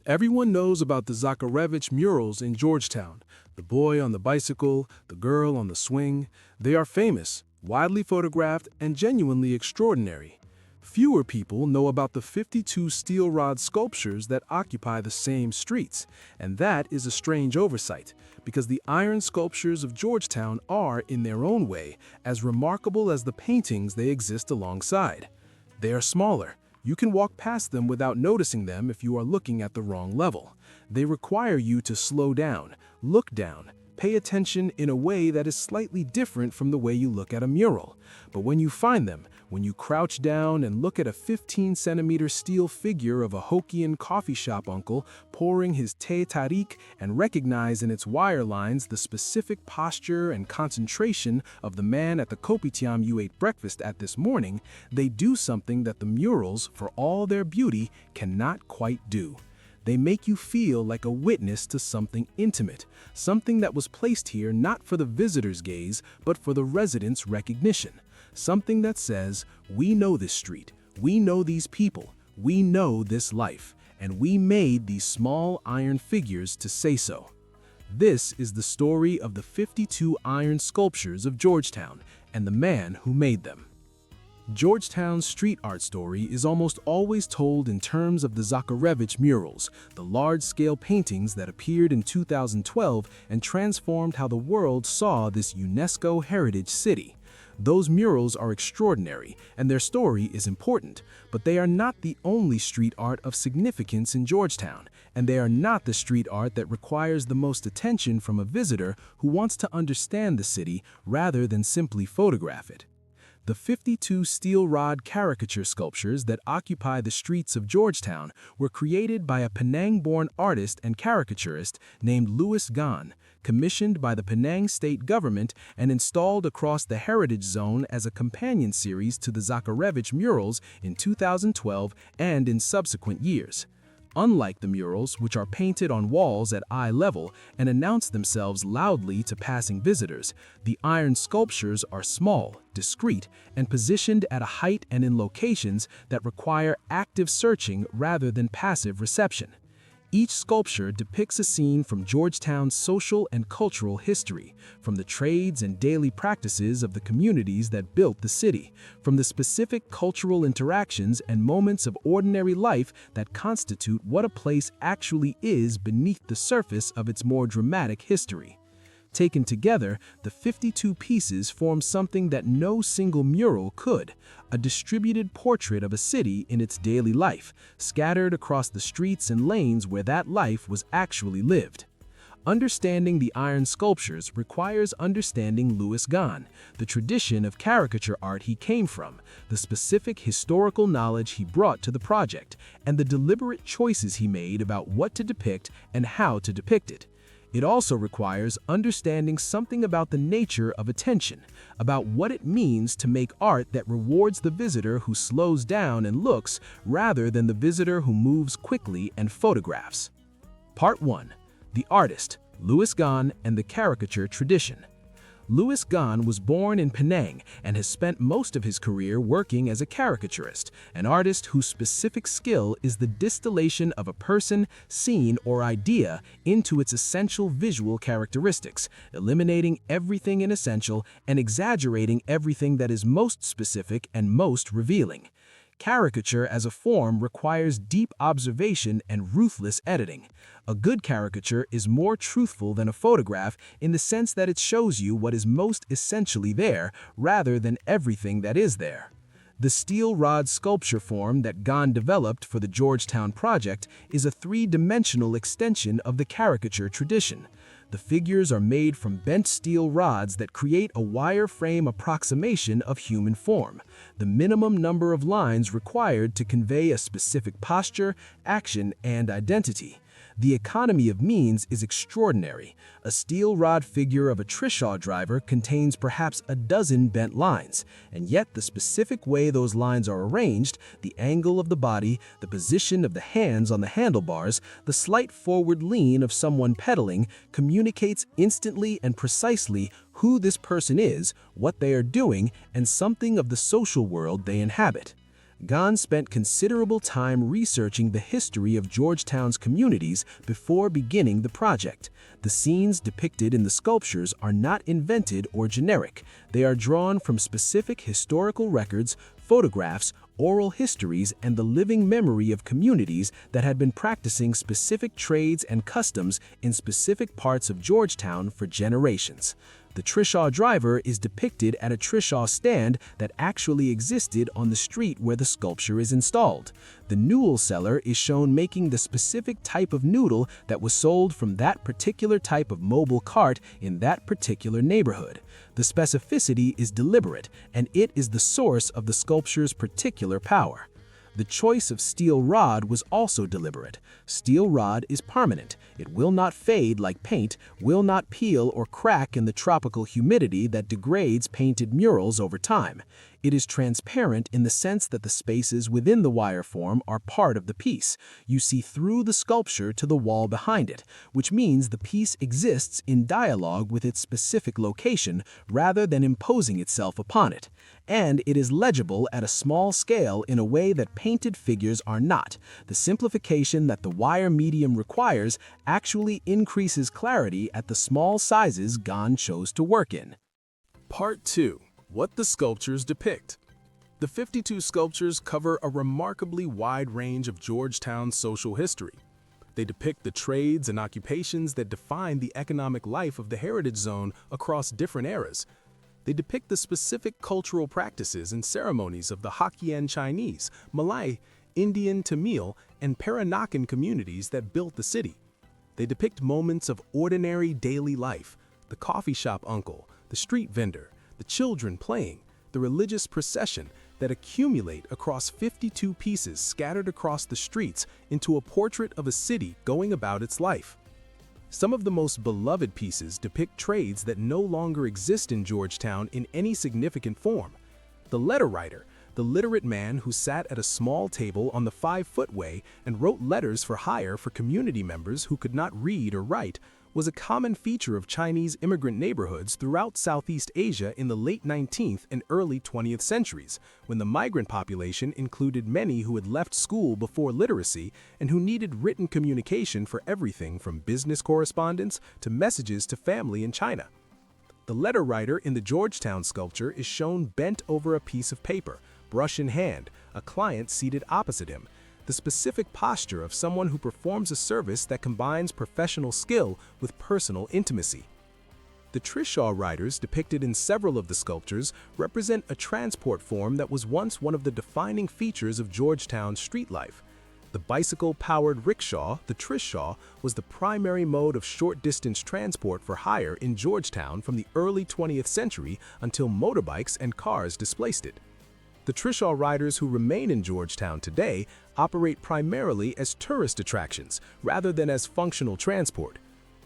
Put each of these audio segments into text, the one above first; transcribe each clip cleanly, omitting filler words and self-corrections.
Everyone knows about the Zacharevic murals in Georgetown. The boy on the bicycle, the girl on the swing. They are famous, widely photographed, and genuinely extraordinary. Fewer people know about the 52 steel rod sculptures that occupy the same streets, and that is a strange oversight, because the iron sculptures of Georgetown are, in their own way, as remarkable as the paintings they exist alongside. They are smaller. You can walk past them without noticing them if you are looking at the wrong level. They require you to slow down, look down, pay attention in a way that is slightly different from the way you look at a mural. But when you find them, when you crouch down and look at a 15-centimeter steel figure of a Hokkien coffee shop uncle pouring his teh tarik and recognize in its wire lines the specific posture and concentration of the man at the kopitiam you ate breakfast at this morning, they do something that the murals, for all their beauty, cannot quite do. They make you feel like a witness to something intimate, something that was placed here not for the visitor's gaze, but for the residents' recognition. Something that says, we know this street, we know these people, we know this life, and we made these small iron figures to say so. This is the story of the 52 iron sculptures of Georgetown and the man who made them. Georgetown's street art story is almost always told in terms of the Zacharevic murals, the large-scale paintings that appeared in 2012 and transformed how the world saw this UNESCO heritage city. Those murals are extraordinary, and their story is important, but they are not the only street art of significance in Georgetown, and they are not the street art that requires the most attention from a visitor who wants to understand the city rather than simply photograph it. The 52 steel rod caricature sculptures that occupy the streets of Georgetown were created by a Penang-born artist and caricaturist named Louis Gan, commissioned by the Penang state government and installed across the heritage zone as a companion series to the Zacharevic murals in 2012 and in subsequent years. Unlike the murals, which are painted on walls at eye level and announce themselves loudly to passing visitors, the iron sculptures are small, discreet, and positioned at a height and in locations that require active searching rather than passive reception. Each sculpture depicts a scene from Georgetown's social and cultural history, from the trades and daily practices of the communities that built the city, from the specific cultural interactions and moments of ordinary life that constitute what a place actually is beneath the surface of its more dramatic history. Taken together, the 52 pieces form something that no single mural could, a distributed portrait of a city in its daily life, scattered across the streets and lanes where that life was actually lived. Understanding the iron sculptures requires understanding Louis Gan, the tradition of caricature art he came from, the specific historical knowledge he brought to the project, and the deliberate choices he made about what to depict and how to depict it. It also requires understanding something about the nature of attention, about what it means to make art that rewards the visitor who slows down and looks rather than the visitor who moves quickly and photographs. Part 1. The Artist, Louis Gan and the Caricature Tradition. Louis Gan was born in Penang and has spent most of his career working as a caricaturist, an artist whose specific skill is the distillation of a person, scene, or idea into its essential visual characteristics, eliminating everything inessential and exaggerating everything that is most specific and most revealing. Caricature as a form requires deep observation and ruthless editing. A good caricature is more truthful than a photograph in the sense that it shows you what is most essentially there rather than everything that is there. The steel rod sculpture form that Gan developed for the Georgetown project is a three-dimensional extension of the caricature tradition. The figures are made from bent steel rods that create a wireframe approximation of human form, the minimum number of lines required to convey a specific posture, action, and identity. The economy of means is extraordinary. A steel rod figure of a trishaw driver contains perhaps a dozen bent lines, and yet the specific way those lines are arranged, the angle of the body, the position of the hands on the handlebars, the slight forward lean of someone pedaling, communicates instantly and precisely who this person is, what they are doing, and something of the social world they inhabit. Gan spent considerable time researching the history of Georgetown's communities before beginning the project. The scenes depicted in the sculptures are not invented or generic. They are drawn from specific historical records, photographs, oral histories, and the living memory of communities that had been practicing specific trades and customs in specific parts of Georgetown for generations. The trishaw driver is depicted at a trishaw stand that actually existed on the street where the sculpture is installed. The noodle seller is shown making the specific type of noodle that was sold from that particular type of mobile cart in that particular neighborhood. The specificity is deliberate, and it is the source of the sculpture's particular power. The choice of steel rod was also deliberate. Steel rod is permanent. It will not fade like paint, will not peel or crack in the tropical humidity that degrades painted murals over time. It is transparent in the sense that the spaces within the wire form are part of the piece. You see through the sculpture to the wall behind it, which means the piece exists in dialogue with its specific location rather than imposing itself upon it. And it is legible at a small scale in a way that painted figures are not. The simplification that the wire medium requires actually increases clarity at the small sizes Gan chose to work in. Part 2. What the sculptures depict. The 52 sculptures cover a remarkably wide range of Georgetown's social history. They depict the trades and occupations that define the economic life of the heritage zone across different eras. They depict the specific cultural practices and ceremonies of the Hokkien Chinese, Malay, Indian, Tamil, and Peranakan communities that built the city. They depict moments of ordinary daily life, the coffee shop uncle, the street vendor, the children playing, the religious procession that accumulate across 52 pieces scattered across the streets into a portrait of a city going about its life. Some of the most beloved pieces depict trades that no longer exist in Georgetown in any significant form. The letter writer, the literate man who sat at a small table on the 5-footway and wrote letters for hire for community members who could not read or write, was a common feature of Chinese immigrant neighborhoods throughout Southeast Asia in the late 19th and early 20th centuries, when the migrant population included many who had left school before literacy and who needed written communication for everything from business correspondence to messages to family in China. The letter writer in the Georgetown sculpture is shown bent over a piece of paper, brush in hand, a client seated opposite him, the specific posture of someone who performs a service that combines professional skill with personal intimacy. The trishaw riders depicted in several of the sculptures represent a transport form that was once one of the defining features of Georgetown's street life. The bicycle-powered rickshaw, the trishaw, was the primary mode of short-distance transport for hire in Georgetown from the early 20th century until motorbikes and cars displaced it. The trishaw riders who remain in Georgetown today operate primarily as tourist attractions rather than as functional transport.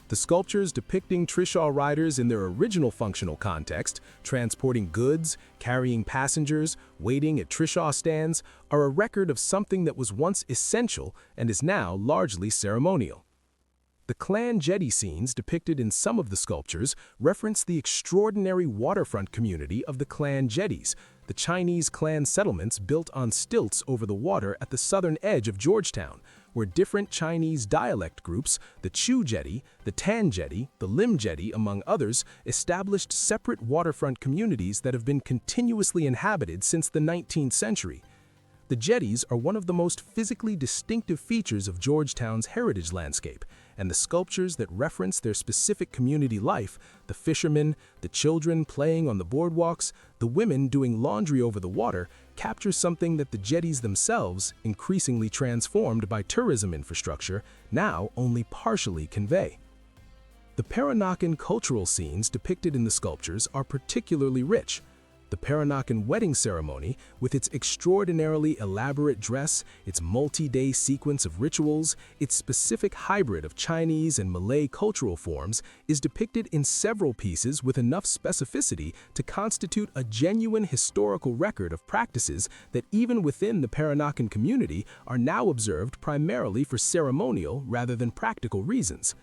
The sculptures depicting trishaw riders in their original functional context, transporting goods, carrying passengers, waiting at trishaw stands, are a record of something that was once essential and is now largely ceremonial. The clan jetty scenes depicted in some of the sculptures reference the extraordinary waterfront community of the clan jetties, the Chinese clan settlements built on stilts over the water at the southern edge of Georgetown, where different Chinese dialect groups, the Chu jetty, the Tan jetty, the Lim jetty, among others, established separate waterfront communities that have been continuously inhabited since the 19th century. The jetties are one of the most physically distinctive features of Georgetown's heritage landscape, and the sculptures that reference their specific community life, the fishermen, the children playing on the boardwalks, the women doing laundry over the water, capture something that the jetties themselves, increasingly transformed by tourism infrastructure, now only partially convey. The Peranakan cultural scenes depicted in the sculptures are particularly rich. The Peranakan wedding ceremony, with its extraordinarily elaborate dress, its multi-day sequence of rituals, its specific hybrid of Chinese and Malay cultural forms, is depicted in several pieces with enough specificity to constitute a genuine historical record of practices that even within the Peranakan community are now observed primarily for ceremonial rather than practical reasons.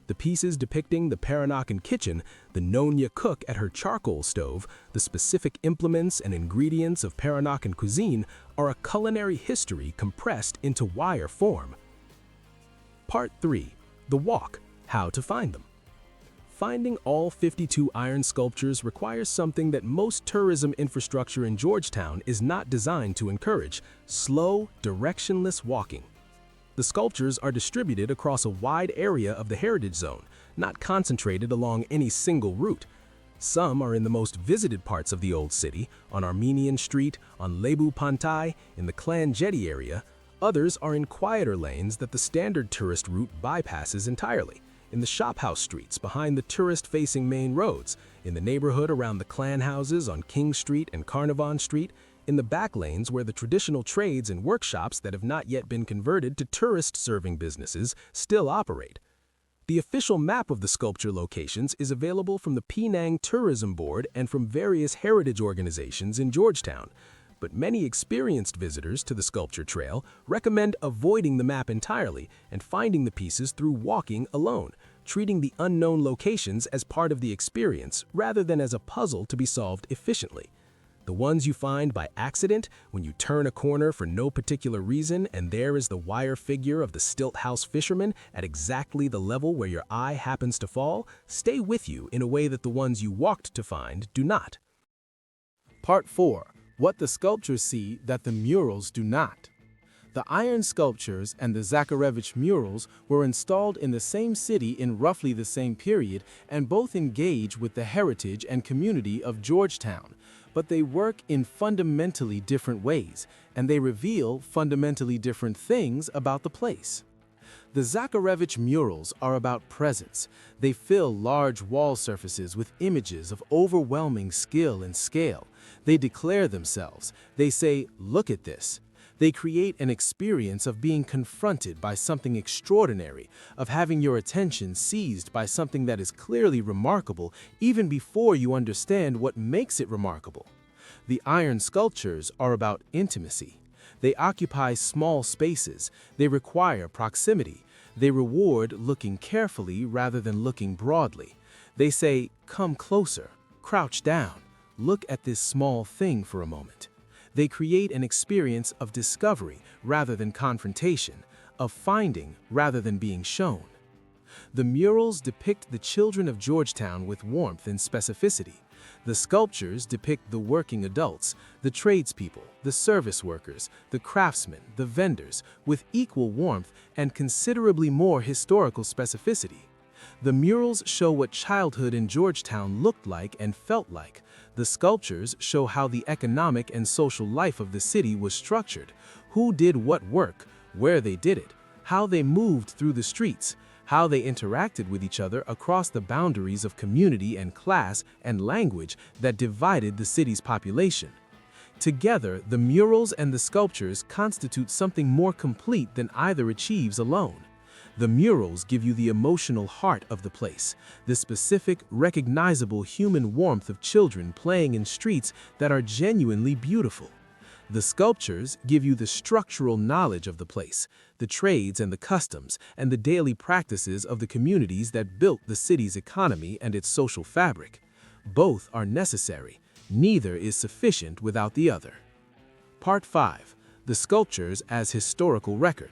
The pieces depicting the Peranakan kitchen, the Nonya cook at her charcoal stove, the specific implements and ingredients of Peranakan cuisine are a culinary history compressed into wire form. Part 3. The Walk. How to find them. Finding all 52 iron sculptures requires something that most tourism infrastructure in Georgetown is not designed to encourage: slow, directionless walking. The sculptures are distributed across a wide area of the heritage zone, not concentrated along any single route. Some are in the most visited parts of the Old City, on Armenian Street, on Lebu Pantai, in the Clan Jetty area. Others are in quieter lanes that the standard tourist route bypasses entirely, in the shophouse streets behind the tourist-facing main roads, in the neighborhood around the clan houses on King Street and Carnarvon Street, in the back lanes where the traditional trades and workshops that have not yet been converted to tourist-serving businesses still operate. The official map of the sculpture locations is available from the Penang Tourism Board and from various heritage organizations in Georgetown, but many experienced visitors to the sculpture trail recommend avoiding the map entirely and finding the pieces through walking alone, treating the unknown locations as part of the experience rather than as a puzzle to be solved efficiently. The ones you find by accident, when you turn a corner for no particular reason and there is the wire figure of the stilt house fisherman at exactly the level where your eye happens to fall, stay with you in a way that the ones you walked to find do not. Part 4. What the sculptures see that the murals do not. The iron sculptures and the Zacharevic murals were installed in the same city in roughly the same period and both engage with the heritage and community of Georgetown, but they work in fundamentally different ways, and they reveal fundamentally different things about the place. The Zacharevic murals are about presence. They fill large wall surfaces with images of overwhelming skill and scale. They declare themselves. They say, "Look at this." They create an experience of being confronted by something extraordinary, of having your attention seized by something that is clearly remarkable even before you understand what makes it remarkable. The iron sculptures are about intimacy. They occupy small spaces. They require proximity. They reward looking carefully rather than looking broadly. They say, "Come closer, crouch down, look at this small thing for a moment." They create an experience of discovery rather than confrontation, of finding rather than being shown. The murals depict the children of Georgetown with warmth and specificity. The sculptures depict the working adults, the tradespeople, the service workers, the craftsmen, the vendors, with equal warmth and considerably more historical specificity. The murals show what childhood in Georgetown looked like and felt like. The sculptures show how the economic and social life of the city was structured, who did what work, where they did it, how they moved through the streets, how they interacted with each other across the boundaries of community and class and language that divided the city's population. Together, the murals and the sculptures constitute something more complete than either achieves alone. The murals give you the emotional heart of the place, the specific, recognizable human warmth of children playing in streets that are genuinely beautiful. The sculptures give you the structural knowledge of the place, the trades and the customs, and the daily practices of the communities that built the city's economy and its social fabric. Both are necessary. Neither is sufficient without the other. Part 5. The sculptures as historical record.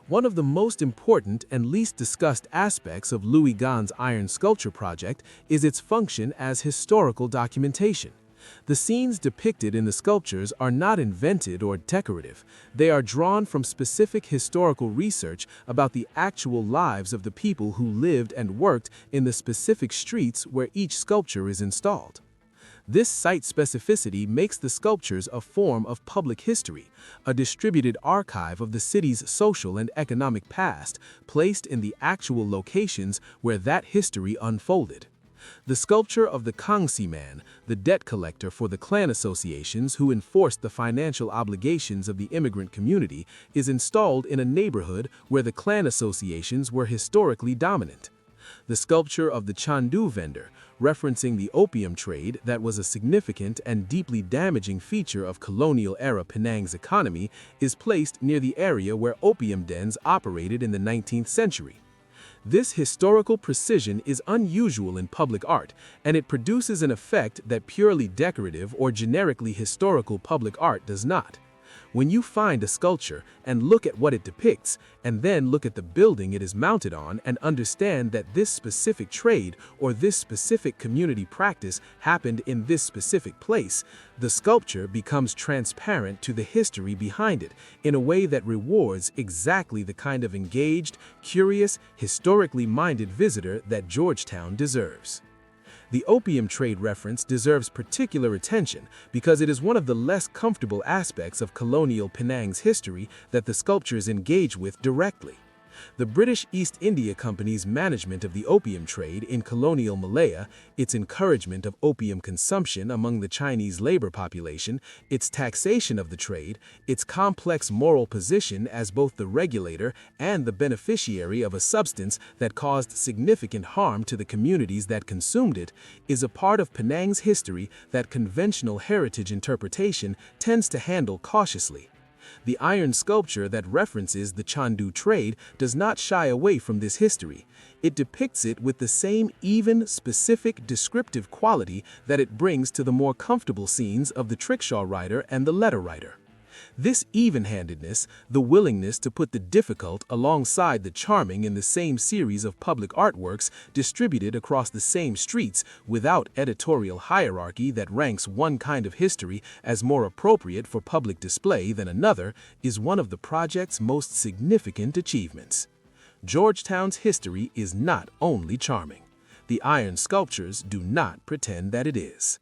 One of the most important and least discussed aspects of Louis Gan's iron sculpture project is its function as historical documentation. The scenes depicted in the sculptures are not invented or decorative. They are drawn from specific historical research about the actual lives of the people who lived and worked in the specific streets where each sculpture is installed. This site specificity makes the sculptures a form of public history, a distributed archive of the city's social and economic past, placed in the actual locations where that history unfolded. The sculpture of the Kangxi man, the debt collector for the clan associations who enforced the financial obligations of the immigrant community, is installed in a neighborhood where the clan associations were historically dominant. The sculpture of the Chandu vendor, referencing the opium trade that was a significant and deeply damaging feature of colonial-era Penang's economy, is placed near the area where opium dens operated in the 19th century. This historical precision is unusual in public art, and it produces an effect that purely decorative or generically historical public art does not. When you find a sculpture and look at what it depicts, and then look at the building it is mounted on and understand that this specific trade or this specific community practice happened in this specific place, the sculpture becomes transparent to the history behind it in a way that rewards exactly the kind of engaged, curious, historically minded visitor that Georgetown deserves. The opium trade reference deserves particular attention because it is one of the less comfortable aspects of colonial Penang's history that the sculptures engage with directly. The British East India Company's management of the opium trade in colonial Malaya, its encouragement of opium consumption among the Chinese labor population, its taxation of the trade, its complex moral position as both the regulator and the beneficiary of a substance that caused significant harm to the communities that consumed it, is a part of Penang's history that conventional heritage interpretation tends to handle cautiously. The iron sculpture that references the Chandu trade does not shy away from this history. It depicts it with the same even, specific, descriptive quality that it brings to the more comfortable scenes of the trishaw rider and the letter writer. This even-handedness, the willingness to put the difficult alongside the charming in the same series of public artworks distributed across the same streets without editorial hierarchy that ranks one kind of history as more appropriate for public display than another, is one of the project's most significant achievements. Georgetown's history is not only charming. The iron sculptures do not pretend that it is.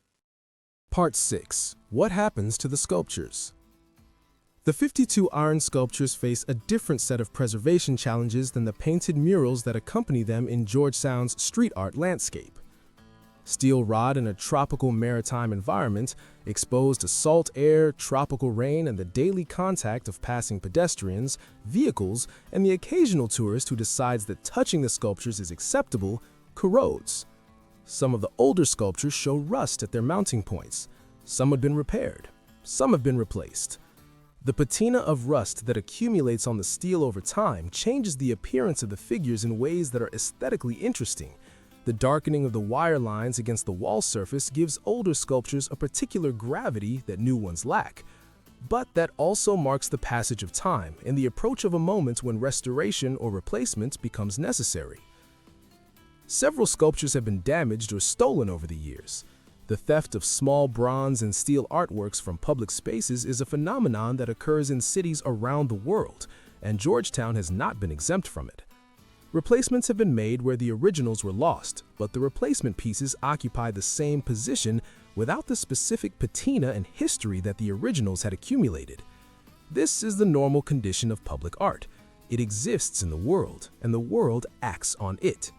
Part 6. What happens to the sculptures? The 52 iron sculptures face a different set of preservation challenges than the painted murals that accompany them in Georgetown's street art landscape. Steel rod in a tropical maritime environment, exposed to salt air, tropical rain, and the daily contact of passing pedestrians, vehicles, and the occasional tourist who decides that touching the sculptures is acceptable, corrodes. Some of the older sculptures show rust at their mounting points. Some have been repaired. Some have been replaced. The patina of rust that accumulates on the steel over time changes the appearance of the figures in ways that are aesthetically interesting. The darkening of the wire lines against the wall surface gives older sculptures a particular gravity that new ones lack. But that also marks the passage of time and the approach of a moment when restoration or replacement becomes necessary. Several sculptures have been damaged or stolen over the years. The theft of small bronze and steel artworks from public spaces is a phenomenon that occurs in cities around the world, and Georgetown has not been exempt from it. Replacements have been made where the originals were lost, but the replacement pieces occupy the same position without the specific patina and history that the originals had accumulated. This is the normal condition of public art. It exists in the world, and the world acts on it.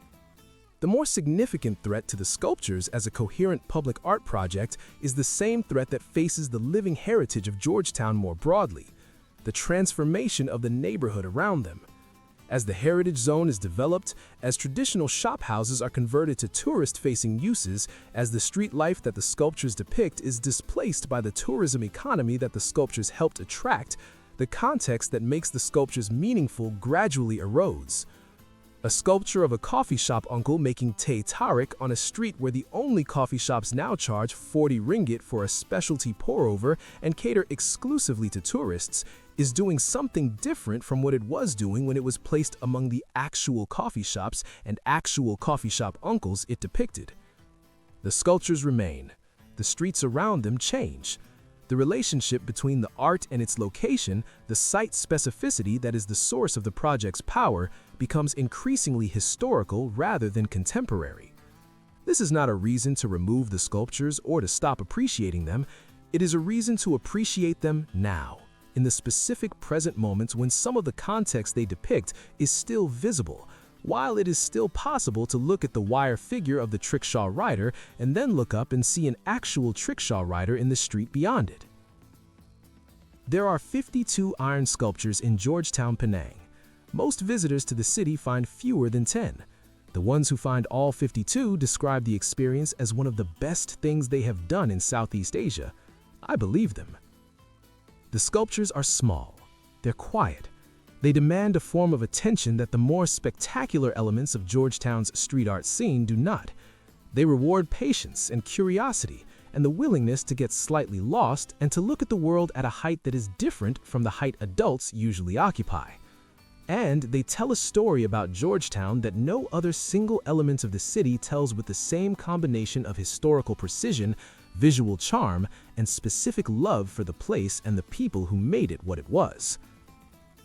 The more significant threat to the sculptures as a coherent public art project is the same threat that faces the living heritage of Georgetown more broadly, the transformation of the neighborhood around them. As the heritage zone is developed, as traditional shophouses are converted to tourist-facing uses, as the street life that the sculptures depict is displaced by the tourism economy that the sculptures helped attract, the context that makes the sculptures meaningful gradually erodes. A sculpture of a coffee shop uncle making teh tarik on a street where the only coffee shops now charge 40 ringgit for a specialty pour-over and cater exclusively to tourists is doing something different from what it was doing when it was placed among the actual coffee shops and actual coffee shop uncles it depicted. The sculptures remain. The streets around them change. The relationship between the art and its location, the site specificity that is the source of the project's power, becomes increasingly historical rather than contemporary. This is not a reason to remove the sculptures or to stop appreciating them. It is a reason to appreciate them now, in the specific present moments when some of the context they depict is still visible, while it is still possible to look at the wire figure of the trishaw rider and then look up and see an actual trishaw rider in the street beyond it. There are 52 iron sculptures in Georgetown, Penang. Most visitors to the city find fewer than 10. The ones who find all 52 describe the experience as one of the best things they have done in Southeast Asia. I believe them. The sculptures are small. They're quiet. They demand a form of attention that the more spectacular elements of Georgetown's street art scene do not. They reward patience and curiosity and the willingness to get slightly lost and to look at the world at a height that is different from the height adults usually occupy. And they tell a story about Georgetown that no other single element of the city tells with the same combination of historical precision, visual charm, and specific love for the place and the people who made it what it was.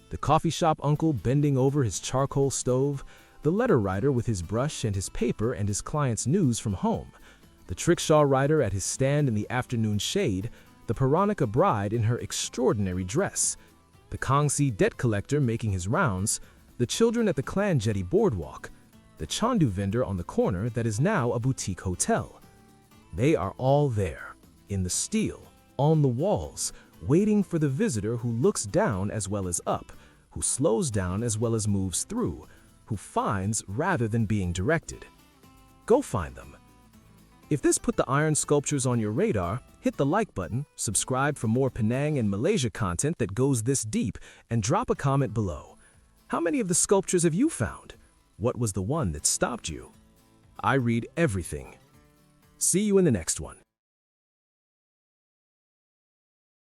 The coffee shop uncle bending over his charcoal stove, the letter writer with his brush and his paper and his client's news from home, the trickshaw rider at his stand in the afternoon shade, the Peranakan bride in her extraordinary dress, the Kangsi debt collector making his rounds, the children at the Clan Jetty boardwalk, the Chandu vendor on the corner that is now a boutique hotel. They are all there, in the steel, on the walls, waiting for the visitor who looks down as well as up, who slows down as well as moves through, who finds rather than being directed. Go find them. If this put the iron sculptures on your radar, hit the like button, subscribe for more Penang and Malaysia content that goes this deep, and drop a comment below. How many of the sculptures have you found? What was the one that stopped you? I read everything. See you in the next one.